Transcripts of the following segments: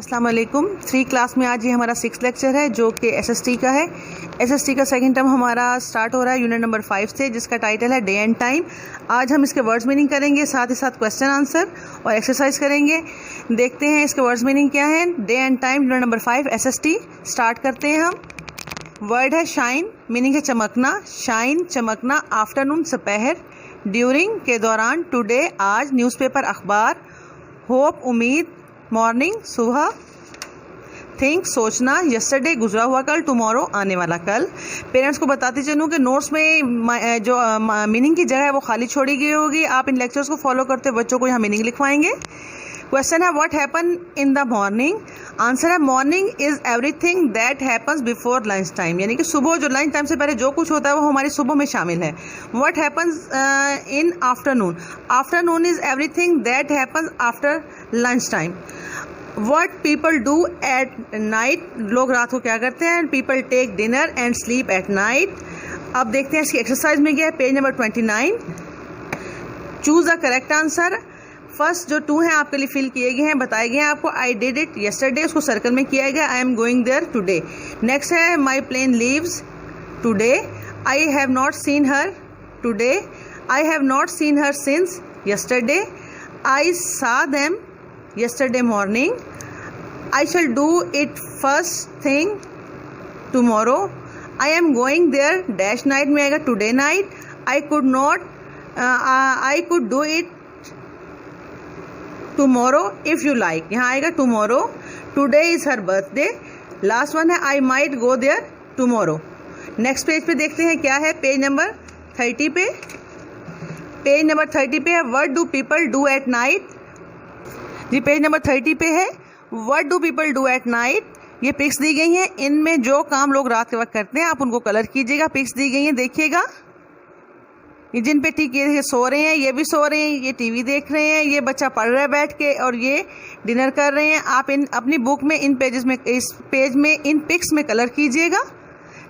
अस्सलाम वालेकुम। 3 क्लास में आज ये हमारा 6 लेक्चर है जो कि एसएसटी का है। एसएसटी का सेकंड टर्म हमारा स्टार्ट हो रहा है यूनिट नंबर 5 से, जिसका टाइटल है डे एंड टाइम। आज हम इसके वर्ड्स मीनिंग करेंगे, साथ ही साथ क्वेश्चन आंसर और एक्सरसाइज करेंगे। देखते हैं इसके वर्ड्स मीनिंग क्या है। Day and time unit number 5 SST start करते हैं हम। वर्ड है शाइन, मीनिंग है चमकना। शाइन चमकना, आफ्टरनून दोपहर, ड्यूरिंग के दौरान, टुडे आज, न्यूज़पेपर अखबार, होप उम्मीद, मॉर्निंग सुबह, थिंक सोचना, यस्टरडे गुजरा हुआ कल, टुमारो आने वाला कल। पेरेंट्स को बताते चलूँ कि नोट्स में जो मीनिंग की जगह है वो खाली छोड़ी गई होगी। आप इन लेक्चर्स को फॉलो करते बच्चों को यहाँ मीनिंग लिखवाएंगे। क्वेश्चन है what happen in the morning. Answer है morning is everything that happens before lunch time, यानी कि सुबह जो लंच टाइम से पहले जो कुछ होता है वो हमारी सुबह में शामिल है। What happens in afternoon. Afternoon is everything that happens after lunch time. What people do at night, लोग रात को क्या करते हैं। People take dinner and sleep at night। अब देखते हैं इसकी एक्सरसाइज में क्या है। Page number 29। Choose the correct answer. First जो 2 हैं आपके लिए फिल किए गए हैं, बताए गए हैं आपको। आई डिड इट yesterday, उसको सर्कल में किया गया। I am going there today. Next है my plane leaves today. I have not seen her today. I have not seen her since yesterday। I saw them yesterday morning। I shall do it first thing tomorrow। I am going there dash night में आएगा today night। I could do it tomorrow if you like, यहाँ आएगा tomorrow। Today is her birthday। Last one है I might go there tomorrow। Next page पे देखते हैं क्या है। पेज नंबर 30 पे। पेज नंबर 30 पे है what do people do at night। Ji page number 30 पे है what do people do at night. ये पिक्स दी गई हैं, इनमें जो काम लोग रात के वक्त करते हैं आप उनको कलर कीजिएगा। पिक्स दी गई हैं, देखिएगा। ये जिन पे ठीक ये सो रहे हैं, ये भी सो रहे हैं, ये टीवी देख रहे हैं, ये बच्चा पढ़ रहा है बैठ के, और ये डिनर कर रहे हैं। आप इन अपनी बुक में इन पेजेस में, इस पेज में इन पिक्स में कलर कीजिएगा।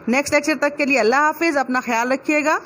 नेक्स्ट लेक्चर तक के लिए अल्लाह हाफिज़, अपना ख्याल रखिएगा।